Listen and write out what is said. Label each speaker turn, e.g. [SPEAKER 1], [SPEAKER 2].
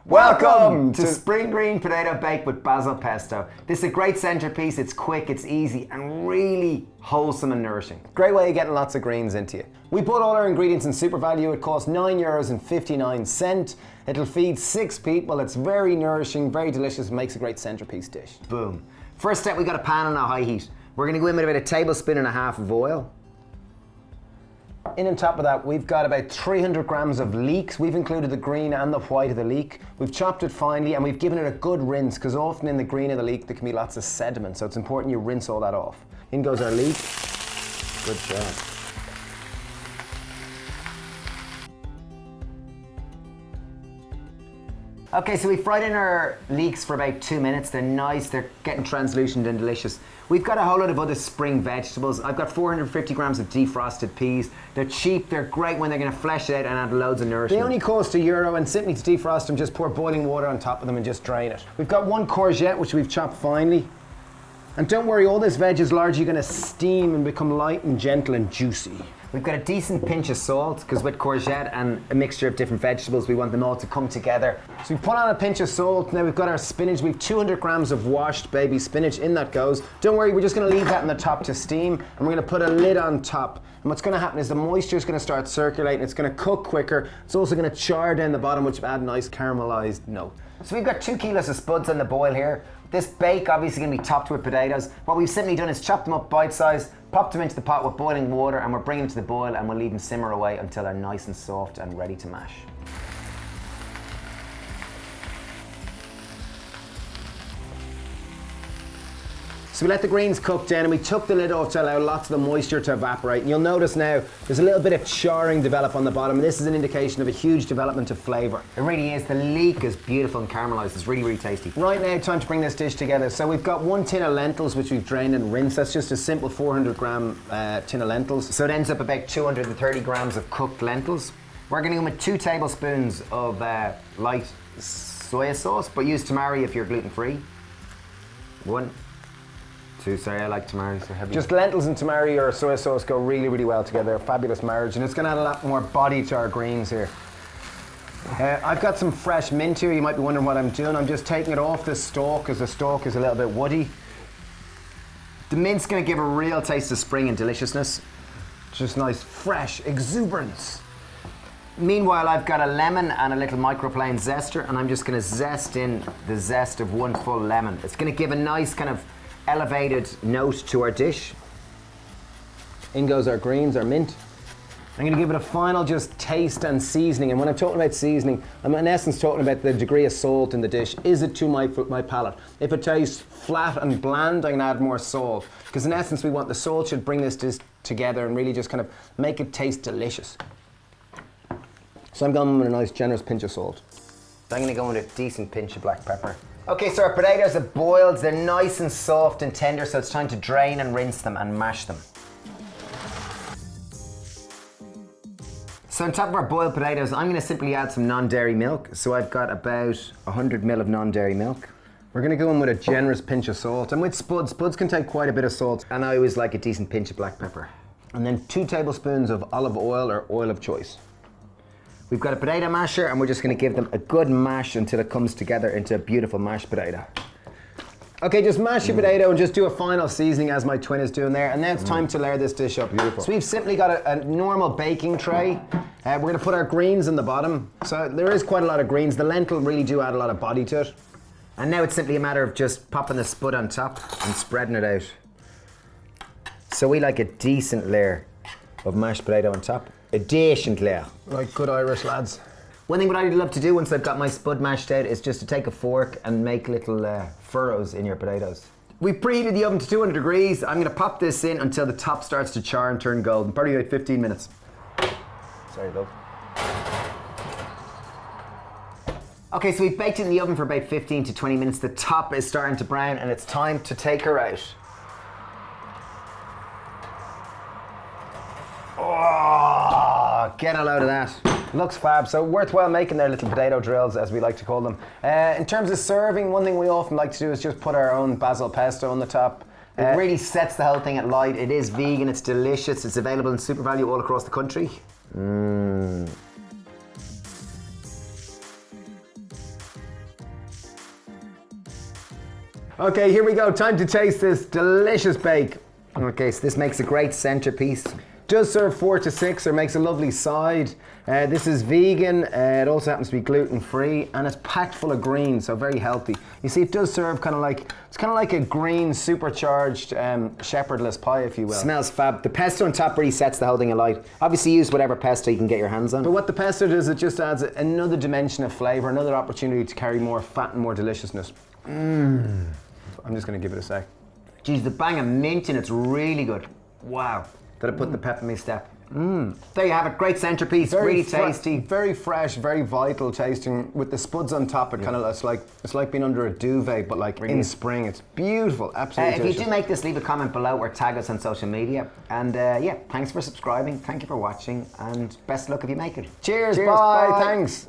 [SPEAKER 1] Welcome to spring green potato baked with basil pesto. This is a great centerpiece, it's quick, it's easy, and really wholesome and nourishing.
[SPEAKER 2] Great way of getting lots of greens into you. We bought all our ingredients in Super Value. It costs €9.59. It'll feed 6 people. It's very nourishing, very delicious, makes a great centerpiece dish.
[SPEAKER 1] Boom. First step, we got a pan on a high heat. We're gonna go in with about 1.5 tablespoons of oil.
[SPEAKER 2] In on top of that, we've got about 300 grams of leeks. We've included the green and the white of the leek. We've chopped it finely and we've given it a good rinse because often in the green of the leek there can be lots of sediment, so it's important you rinse all that off. In goes our leek.
[SPEAKER 1] Good job. Okay, so we fried in our leeks for about 2 minutes. They're nice, they're getting translucent and delicious. We've got a whole lot of other spring vegetables. I've got 450 grams of defrosted peas. They're cheap, they're great when they're gonna flesh it out and add loads of nourishment.
[SPEAKER 2] They only cost €1, and simply to defrost them, just pour boiling water on top of them and just drain it. We've got 1 courgette, which we've chopped finely. And don't worry, all this veg is largely gonna steam and become light and gentle and juicy.
[SPEAKER 1] We've got a decent pinch of salt, because with courgette and a mixture of different vegetables, we want them all to come together.
[SPEAKER 2] So we put on a pinch of salt. Now we've got our spinach. We've 200 grams of washed baby spinach. In that goes. Don't worry, we're just gonna leave that on the top to steam, and we're gonna put a lid on top. And what's gonna happen is the moisture is gonna start circulating. It's gonna cook quicker. It's also gonna char down the bottom, which will add a nice caramelized note.
[SPEAKER 1] So we've got 2 kilos of spuds on the boil here. This bake obviously going to be topped with potatoes. What we've simply done is chopped them up bite-sized, popped them into the pot with boiling water, and we're bringing them to the boil, and we'll leave them simmer away until they're nice and soft and ready to mash.
[SPEAKER 2] So we let the greens cook down and we took the lid off to allow lots of the moisture to evaporate. And you'll notice now there's a little bit of charring develop on the bottom, and this is an indication of a huge development of flavour.
[SPEAKER 1] It really is. The leek is beautiful and caramelised. It's really, really tasty.
[SPEAKER 2] Right now, time to bring this dish together. So we've got 1 tin of lentils which we've drained and rinsed. That's just a simple 400 gram tin of lentils.
[SPEAKER 1] So it ends up about 230 grams of cooked lentils. We're going to go with 2 tablespoons of light soya sauce, but use tamari if you're gluten-free. 1, 2, sorry, I like tamari, so heavy.
[SPEAKER 2] Just lentils and tamari or soy sauce go really, really well together. They're a fabulous marriage, and it's going to add a lot more body to our greens here. I've got some fresh mint here. You might be wondering what I'm doing. I'm just taking it off the stalk because the stalk is a little bit woody.
[SPEAKER 1] The mint's going to give a real taste of spring and deliciousness.
[SPEAKER 2] Just nice, fresh exuberance.
[SPEAKER 1] Meanwhile, I've got a lemon and a little microplane zester, and I'm just going to zest in the zest of 1 full lemon. It's going to give a nice kind of elevated note to our dish.
[SPEAKER 2] In goes our greens, our mint. I'm going to give it a final just taste and seasoning. And when I'm talking about seasoning, I'm in essence talking about the degree of salt in the dish. Is it to my palate? If it tastes flat and bland, I'm going to add more salt. Because in essence, we want the salt should bring this dish together and really just kind of make it taste delicious. So I'm going with a nice generous pinch of salt.
[SPEAKER 1] I'm going to go with a decent pinch of black pepper. Okay, so our potatoes have boiled. They're nice and soft and tender, so it's time to drain and rinse them and mash them. So on top of our boiled potatoes, I'm going to simply add some non-dairy milk. So I've got about 100 ml of non-dairy milk.
[SPEAKER 2] We're going to go in with a generous pinch of salt. And with spuds can take quite a bit of salt.
[SPEAKER 1] And I always like a decent pinch of black pepper.
[SPEAKER 2] And then 2 tablespoons of olive oil or oil of choice.
[SPEAKER 1] We've got a potato masher, and we're just going to give them a good mash until it comes together into a beautiful mashed potato.
[SPEAKER 2] Okay, just mash your potato and just do a final seasoning as my twin is doing there. And now it's time to layer this dish up.
[SPEAKER 1] Beautiful.
[SPEAKER 2] So we've simply got a normal baking tray. We're going to put our greens in the bottom. So there is quite a lot of greens. The lentil really do add a lot of body to it.
[SPEAKER 1] And now it's simply a matter of just popping the spud on top and spreading it out. So we like a decent layer of mashed potato on top. A decent layer.
[SPEAKER 2] Like good Irish lads.
[SPEAKER 1] One thing what I'd love to do once I've got my spud mashed out is just to take a fork and make little furrows in your potatoes. We preheated the oven to 200 degrees. I'm going to pop this in until the top starts to char and turn golden. Probably about 15 minutes. Sorry, love. Okay, so we've baked it in the oven for about 15 to 20 minutes. The top is starting to brown, and it's time to take her out. Oh, get a load of that.
[SPEAKER 2] Looks fab, so worthwhile making their little potato drills, as we like to call them. In terms of serving, one thing we often like to do is just put our own basil pesto on the top.
[SPEAKER 1] It really sets the whole thing at light. It is vegan, it's delicious, it's available in Super Value all across the country.
[SPEAKER 2] Okay, here we go. Time to taste this delicious bake.
[SPEAKER 1] Okay, so this makes a great centerpiece.
[SPEAKER 2] Does serve 4 to 6, or makes a lovely side. This is vegan. It also happens to be gluten-free, and it's packed full of greens, so very healthy. You see, it does serve kind of like a green, supercharged shepherdless pie, if you will.
[SPEAKER 1] Smells fab. The pesto on top really sets the whole thing alight. Obviously, use whatever pesto you can get your hands on.
[SPEAKER 2] But what the pesto does, it just adds another dimension of flavour, another opportunity to carry more fat and more deliciousness. I'm just going to give it a sec.
[SPEAKER 1] Geez, the bang of mint in it's really good. Wow. Did I put the peppermint step? There you have it. Great centerpiece. Really tasty.
[SPEAKER 2] Very fresh, very vital tasting. With the spuds on top, it kind of it's like being under a duvet, but like in spring. It's beautiful. Absolutely
[SPEAKER 1] If
[SPEAKER 2] delicious.
[SPEAKER 1] you do make this, leave a comment below or tag us on social media. And yeah, thanks for subscribing. Thank you for watching, and best luck if you make it.
[SPEAKER 2] Cheers. Bye. Thanks.